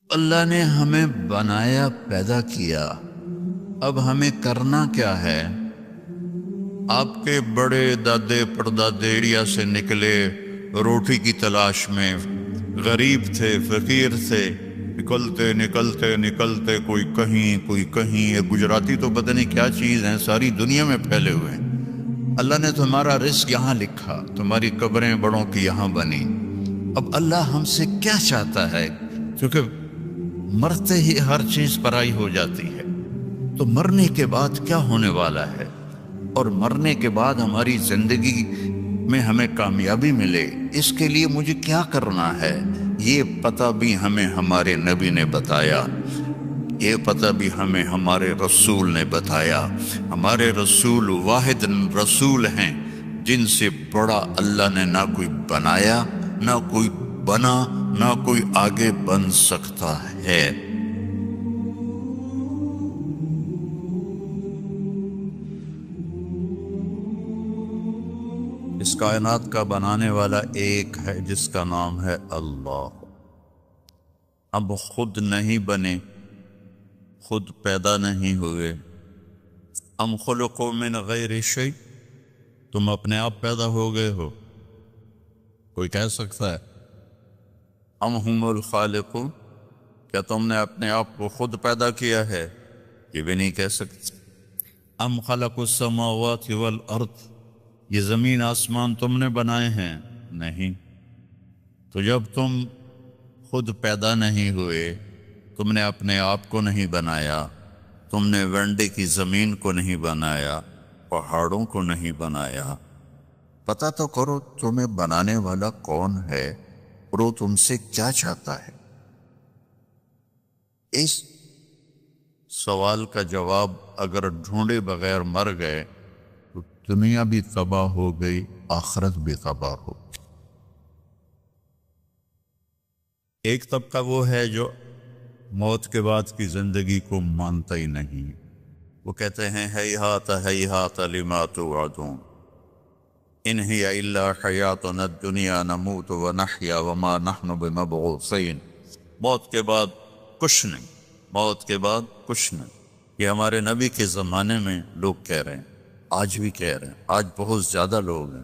اللہ نے ہمیں بنایا، پیدا کیا، اب ہمیں کرنا کیا ہے؟ آپ کے بڑے دادے پردادے انڈیا سے نکلے روٹی کی تلاش میں، غریب تھے، فقیر تھے، نکلتے نکلتے نکلتے کوئی کہیں کوئی کہیں. یہ گجراتی تو پتہ نہیں کیا چیز ہیں، ساری دنیا میں پھیلے ہوئے ہیں. اللہ نے تمہارا رزق یہاں لکھا، تمہاری قبریں بڑوں کی یہاں بنی. اب اللہ ہم سے کیا چاہتا ہے؟ کیونکہ مرتے ہی ہر چیز پرائی ہو جاتی ہے، تو مرنے کے بعد کیا ہونے والا ہے، اور مرنے کے بعد ہماری زندگی میں ہمیں کامیابی ملے، اس کے لیے مجھے کیا کرنا ہے؟ یہ پتہ بھی ہمیں ہمارے نبی نے بتایا، یہ پتہ بھی ہمیں ہمارے رسول نے بتایا. ہمارے رسول واحد رسول ہیں جن سے بڑا اللہ نے نہ کوئی بنایا، نہ کوئی بنا، نہ کوئی آگے بن سکتا ہے. اس کائنات کا بنانے والا ایک ہے جس کا نام ہے اللہ. اب خود نہیں بنے، خود پیدا نہیں ہوئے. ام خلقوا من غیر شیء، تم اپنے آپ پیدا ہو گئے ہو؟ کوئی کہہ سکتا ہے؟ ام هم الخالقون، کیا تم نے اپنے آپ کو خود پیدا کیا ہے؟ یہ بھی نہیں کہہ سکتے. ام خلقوا السماوات والارض، یہ زمین آسمان تم نے بنائے ہیں؟ نہیں. تو جب تم خود پیدا نہیں ہوئے، تم نے اپنے آپ کو نہیں بنایا، تم نے ونڈے کی زمین کو نہیں بنایا، پہاڑوں کو نہیں بنایا، پتہ تو کرو تمہیں بنانے والا کون ہے اور وہ تم سے کیا چاہتا ہے. اس سوال کا جواب اگر ڈھونڈے بغیر مر گئے تو دنیا بھی تباہ ہو گئی، آخرت بھی تباہ ہو گئی. ایک طبقہ وہ ہے جو موت کے بعد کی زندگی کو مانتا ہی نہیں. وہ کہتے ہیں ہیہات ہیہات لما توعدون، ان ہی الا حیاتنا الدنیا نموت ونحیا وما نحن بمبعوثین. موت کے بعد کچھ نہیں، موت کے بعد کچھ نہیں. یہ ہمارے نبی کے زمانے میں لوگ کہہ رہے ہیں، آج بھی کہہ رہے ہیں. آج بہت زیادہ لوگ ہیں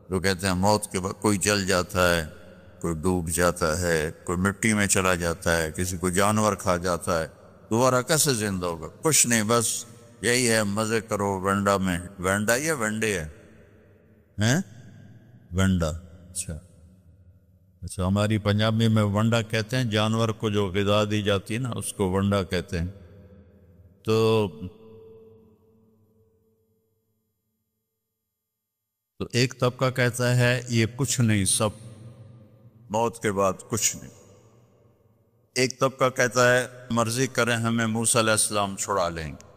جو کہتے ہیں موت کے بعد کوئی جل جاتا ہے، کوئی ڈوب جاتا ہے، کوئی مٹی میں چلا جاتا ہے، کسی کو جانور کھا جاتا ہے، دوبارہ کیسے زندہ ہوگا؟ کچھ نہیں، بس یہی ہے، مزے کرو ونڈا میں. ونڈا یا ونڈے ہے؟ ہیں ونڈا. اچھا اچھا، ہماری پنجابی میں ونڈا کہتے ہیں، جانور کو جو غذا دی جاتی ہے نا اس کو ونڈا کہتے ہیں. تو ایک طبقہ کہتا ہے یہ کچھ نہیں، سب موت کے بعد کچھ نہیں. ایک طبقہ کہتا ہے مرضی کریں ہمیں موسیٰ علیہ السلام چھڑا لیں گے.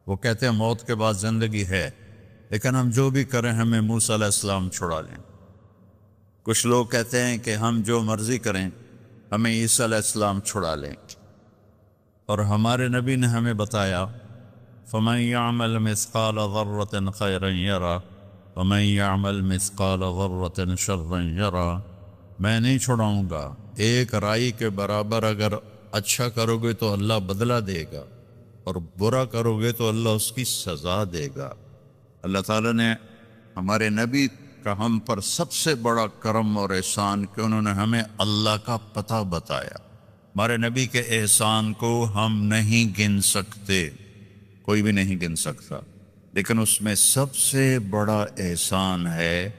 وہ کہتے ہیں موت کے بعد زندگی ہے، لیکن ہم جو بھی کریں ہمیں موسیٰ علیہ السلام چھڑا لیں. کچھ لوگ کہتے ہیں کہ ہم جو مرضی کریں ہمیں عیسیٰ علیہ السلام چھڑا لیں. اور ہمارے نبی نے ہمیں بتایا فَمَن يَعْمَلْ مِثْقَالَ ذَرَّةٍ خَيْرًا يَرَى وَمَن يَعْمَلْ مِثْقَالَ ذَرَّةٍ شَرًّا يَرَى. میں نہیں چھڑاؤں گا، ایک رائی کے برابر اگر اچھا کرو گے تو اللہ بدلہ دے گا، اور برا کرو گے تو اللہ اس کی سزا دے گا. اللہ تعالیٰ نے ہمارے نبی کا ہم پر سب سے بڑا کرم اور احسان کہ انہوں نے ہمیں اللہ کا پتہ بتایا. ہمارے نبی کے احسان کو ہم نہیں گن سکتے، کوئی بھی نہیں گن سکتا، لیکن اس میں سب سے بڑا احسان ہے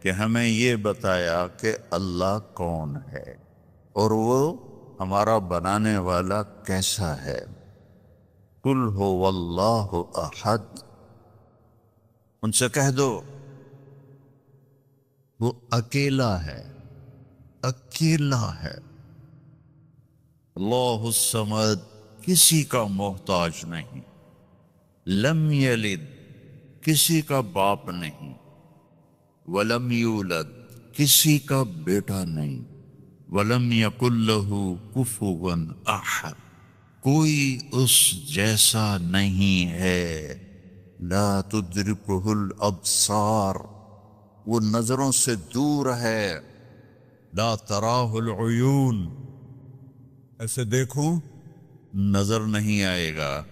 کہ ہمیں یہ بتایا کہ اللہ کون ہے اور وہ ہمارا بنانے والا کیسا ہے. قل هو اللہ احد، ان سے کہہ دو وہ اکیلا ہے، اکیلا ہے. اللہ الصمد، کسی کا محتاج نہیں. لم یلد، کسی کا باپ نہیں. ولم یولد، کسی کا بیٹا نہیں. ولم یکن لہ کفوا احد، کوئی اس جیسا نہیں ہے. لا تدرکہ الابصار، وہ نظروں سے دور ہے. لا تراہ العیون، ایسے دیکھوں نظر نہیں آئے گا.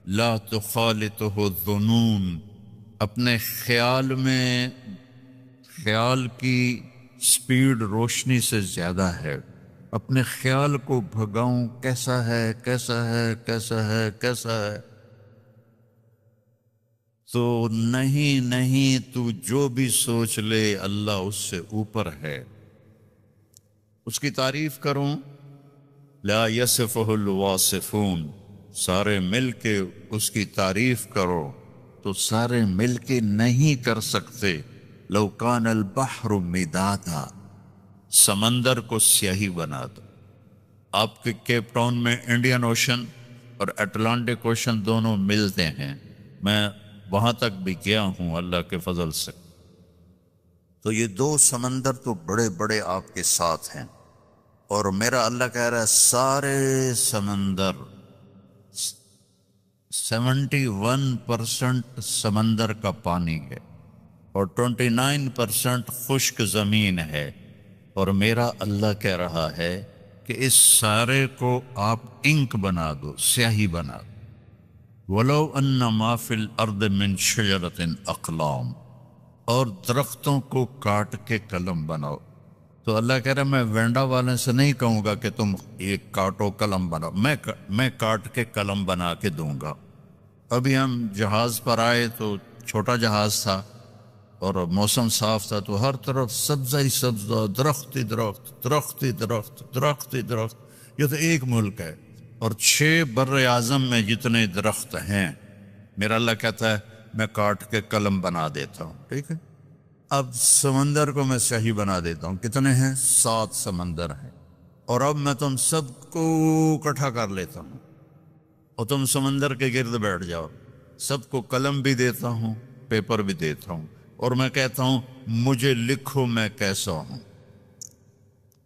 لا تخالطہ الظنون، اپنے خیال میں، خیال کی سپیڈ روشنی سے زیادہ ہے. اپنے خیال کو بھگاؤں کیسا ہے کیسا ہے کیسا ہے کیسا ہے، تو نہیں نہیں، تو جو بھی سوچ لے اللہ اس سے اوپر ہے. اس کی تعریف کروں، لا یصفہ الواصفون، سارے مل کے اس کی تعریف کرو تو سارے مل کے نہیں کر سکتے. لو کان البحر مدادا، سمندر کو سیاہی بنا دو. آپ کے کیپ ٹاؤن میں انڈین اوشن اور اٹلانٹک اوشن دونوں ملتے ہیں، میں وہاں تک بھی گیا ہوں اللہ کے فضل سے. تو یہ دو سمندر تو بڑے بڑے آپ کے ساتھ ہیں، اور میرا اللہ کہہ رہا ہے سارے سمندر 71% سمندر کا پانی ہے اور 29% خشک زمین ہے. اور میرا اللہ کہہ رہا ہے کہ اس سارے کو آپ انک بنا دو، سیاہی بنا دو. وَلَوْ أَنَّ مَا فِي الْأَرْضِ مِنْ شَجَرَةٍ أَقْلَامٍ، اور درختوں کو کاٹ کے قلم بناؤ. تو اللہ کہہ رہا ہے میں وینڈا والے سے نہیں کہوں گا کہ تم یہ کاٹو قلم بناؤ، میں کاٹ کے قلم بنا کے دوں گا. ابھی ہم جہاز پر آئے تو چھوٹا جہاز تھا اور موسم صاف تھا، تو ہر طرف سبزہ ہی سبزہ، درخت ہی درخت، درخت ہی درخت، درخت ہی درخت. یہ تو ایک ملک ہے اور 6 بر اعظم میں جتنے درخت ہیں، میرا اللہ کہتا ہے میں کاٹ کے قلم بنا دیتا ہوں. ٹھیک ہے، اب سمندر کو میں سیاہی بنا دیتا ہوں. کتنے ہیں؟ 7 سمندر ہیں. اور اب میں تم سب کو اکٹھا کر لیتا ہوں اور تم سمندر کے گرد بیٹھ جاؤ. سب کو قلم بھی دیتا ہوں، پیپر بھی دیتا ہوں، اور میں کہتا ہوں مجھے لکھو میں کیسا ہوں.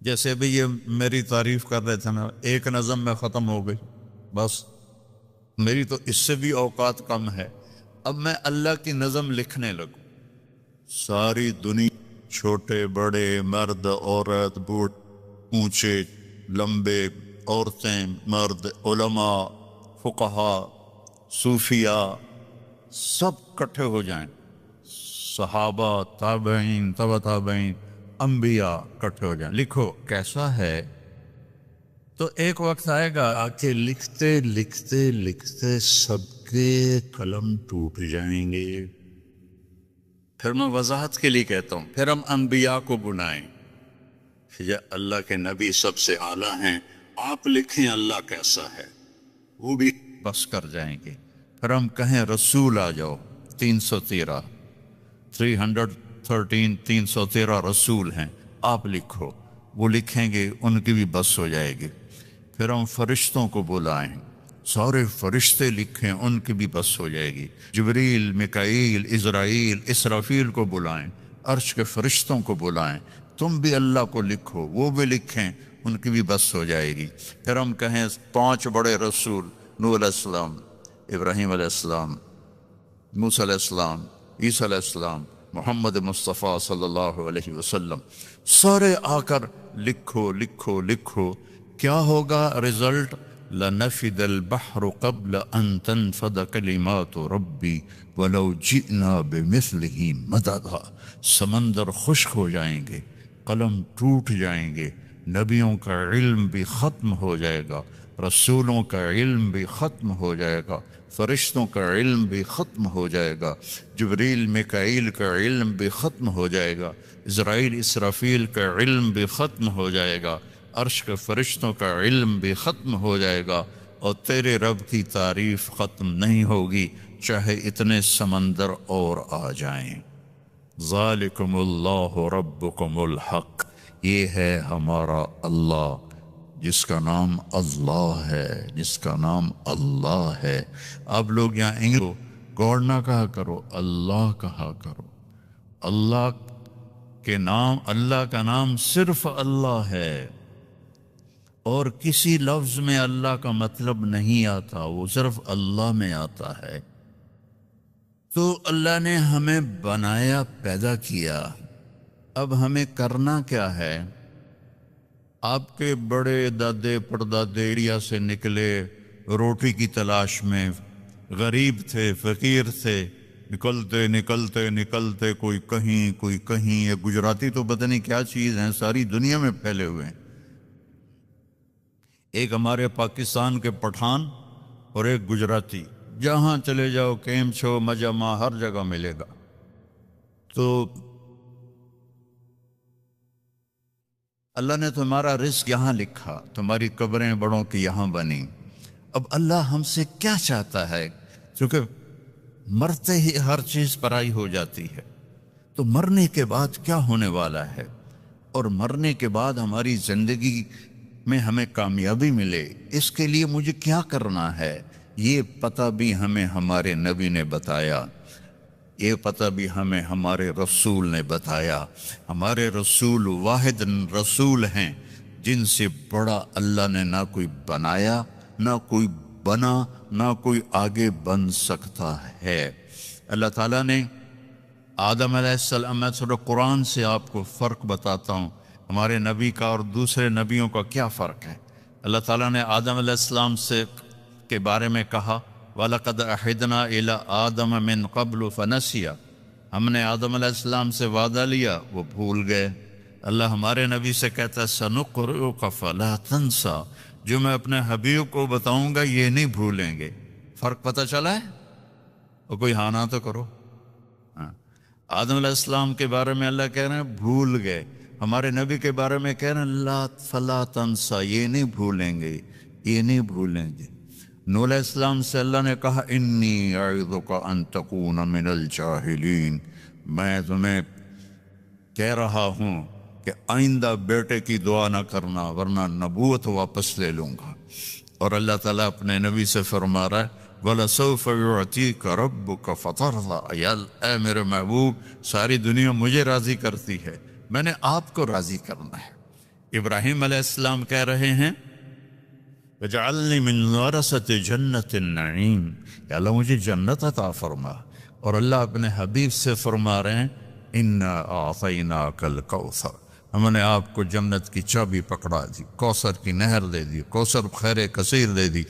جیسے بھی یہ میری تعریف کر رہے تھے نا، ایک نظم میں ختم ہو گئی. بس میری تو اس سے بھی اوقات کم ہے. اب میں اللہ کی نظم لکھنے لگوں. ساری دنیا، چھوٹے بڑے، مرد عورت، بوڑھ اونچے لمبے، عورتیں مرد، علماء فقہا صوفیاء، سب کٹھے ہو جائیں. صحابہ، تابعین، تبع تابعین، انبیاء کٹھے ہو جائیں. لکھو کیسا ہے. تو ایک وقت آئے گا آ کے لکھتے لکھتے لکھتے سب کے قلم ٹوٹ جائیں گے. پھر میں وضاحت کے لیے کہتا ہوں، پھر ہم انبیاء کو بلائیں. یہ اللہ کے نبی سب سے اعلیٰ ہیں، آپ لکھیں اللہ کیسا ہے، وہ بھی بس کر جائیں گے. پھر ہم کہیں رسول آ جاؤ، 313 313 رسول ہیں، آپ لکھو. وہ لکھیں گے، ان کی بھی بس ہو جائے گی. پھر ہم فرشتوں کو بلائیں، سارے فرشتے لکھیں، ان کی بھی بس ہو جائے گی. جبریل، میکائیل، عزرائیل، اسرافیل کو بلائیں، عرش کے فرشتوں کو بلائیں، تم بھی اللہ کو لکھو، وہ بھی لکھیں، ان کی بھی بس ہو جائے گی. پھر ہم کہیں 5 بڑے رسول، نوح علیہ السلام، ابراہیم علیہ السلام، موسیٰ علیہ السلام، عیسیٰ علیہ السلام، محمد مصطفیٰ صلی اللہ علیہ وسلم، سارے آ کر لکھو لکھو لکھو. کیا ہوگا رزلٹ؟ لَنَفِدَ الْبَحْرُ قَبْلَ أَن تَنْفَدَ كَلِمَاتُ رَبِّي وَلَوْ جِئْنَا بِمِثْلِهِ مَدَدًا. سمندر خشک ہو جائیں گے، قلم ٹوٹ جائیں گے، نبیوں کا علم بھی ختم ہو جائے گا، رسولوں کا علم بھی ختم ہو جائے گا، فرشتوں کا علم بھی ختم ہو جائے گا، جبریل میکائیل کا علم بھی ختم ہو جائے گا، اسرائیل اسرافیل کا علم بھی ختم ہو جائے گا، عرش کے فرشتوں کا علم بھی ختم ہو جائے گا، اور تیرے رب کی تعریف ختم نہیں ہوگی چاہے اتنے سمندر اور آ جائیں. ذالکم اللہ ربکم الحق، یہ ہے ہمارا اللہ جس کا نام اللہ ہے، جس کا نام اللہ ہے. آپ لوگ یہاں انگلش گاڈ نہ کہا کرو، اللہ کہا کرو. اللہ کے نام، اللہ کا نام صرف اللہ ہے، اور کسی لفظ میں اللہ کا مطلب نہیں آتا، وہ صرف اللہ میں آتا ہے. تو اللہ نے ہمیں بنایا، پیدا کیا. اب ہمیں کرنا کیا ہے؟ آپ کے بڑے دادے پردادے ایریا سے نکلے روٹی کی تلاش میں، غریب تھے، فقیر تھے، نکلتے نکلتے نکلتے کوئی کہیں. یہ گجراتی تو پتہ نہیں کیا چیز ہیں، ساری دنیا میں پھیلے ہوئے ہیں. ایک ہمارے پاکستان کے پٹھان اور ایک گجراتی، جہاں چلے جاؤ کیم چھو مجمع ہر جگہ ملے گا. تو اللہ نے تمہارا رزق یہاں لکھا، تمہاری قبریں بڑوں کی یہاں بنی. اب اللہ ہم سے کیا چاہتا ہے؟ کیونکہ مرتے ہی ہر چیز پرائی ہو جاتی ہے، تو مرنے کے بعد کیا ہونے والا ہے، اور مرنے کے بعد ہماری زندگی میں ہمیں کامیابی ملے، اس کے لیے مجھے کیا کرنا ہے، یہ پتہ بھی ہمیں ہمارے نبی نے بتایا، یہ پتہ بھی ہمیں ہمارے رسول نے بتایا. ہمارے رسول واحد رسول ہیں جن سے بڑا اللہ نے نہ کوئی بنایا، نہ کوئی بنا، نہ کوئی آگے بن سکتا ہے. اللہ تعالیٰ نے آدم علیہ السلام، میں تھوڑا قرآن سے آپ کو فرق بتاتا ہوں، ہمارے نبی کا اور دوسرے نبیوں کا کیا فرق ہے. اللہ تعالیٰ نے آدم علیہ السلام سے کے بارے میں کہا وَلَقَدْ أَحِدْنَا إِلَىٰ آدَمَ مِن قَبْلُ فَنَسِيَ، ہم نے آدم علیہ السلام سے وعدہ لیا، وہ بھول گئے. اللہ ہمارے نبی سے کہتا ہے سَنُقْرِئُكَ فَلَا تَنْسَىٰ، جو میں اپنے حبیب کو بتاؤں گا یہ نہیں بھولیں گے. فرق پتہ چلا ہے؟ اور کوئی ہاں تو کرو. آدم علیہ السلام کے بارے میں اللہ کہہ رہے ہیں بھول گئے، ہمارے نبی کے بارے میں کہہ رہے ہیں لا فلا تنسا، یہ نہیں بھولیں گے، یہ نہیں بھولیں گے. نوح علیہ السلام سے اللہ نے کہا انی اعظک ان تکون من الجاہلین، میں تمہیں کہہ رہا ہوں کہ آئندہ بیٹے کی دعا نہ کرنا ورنہ نبوت واپس لے لوں گا. اور اللہ تعالیٰ اپنے نبی سے فرما رہا ہے وَلَسَوْفَ يُعْتِيكَ رَبُّكَ فَتَرْضَىٰ، یا اے میرے محبوب ساری دنیا مجھے راضی کرتی ہے، میں نے آپ کو راضی کرنا ہے. ابراہیم علیہ السلام کہہ رہے ہیں وَجَعَلْنِي مِنْ وَرَثَةِ جَنَّةِ النَّعِيمِ، یا اللہ مجھے جنت عطا فرما. اور اللہ اپنے حبیب سے فرما رہے ہیں اِنَّا أَعْطَيْنَاكَ الْكَوْثَرَ، ہم نے آپ کو جنت کی چابی پکڑا دی، کوثر کی نہر دے دی، کوثر خیر کثیر دے دی.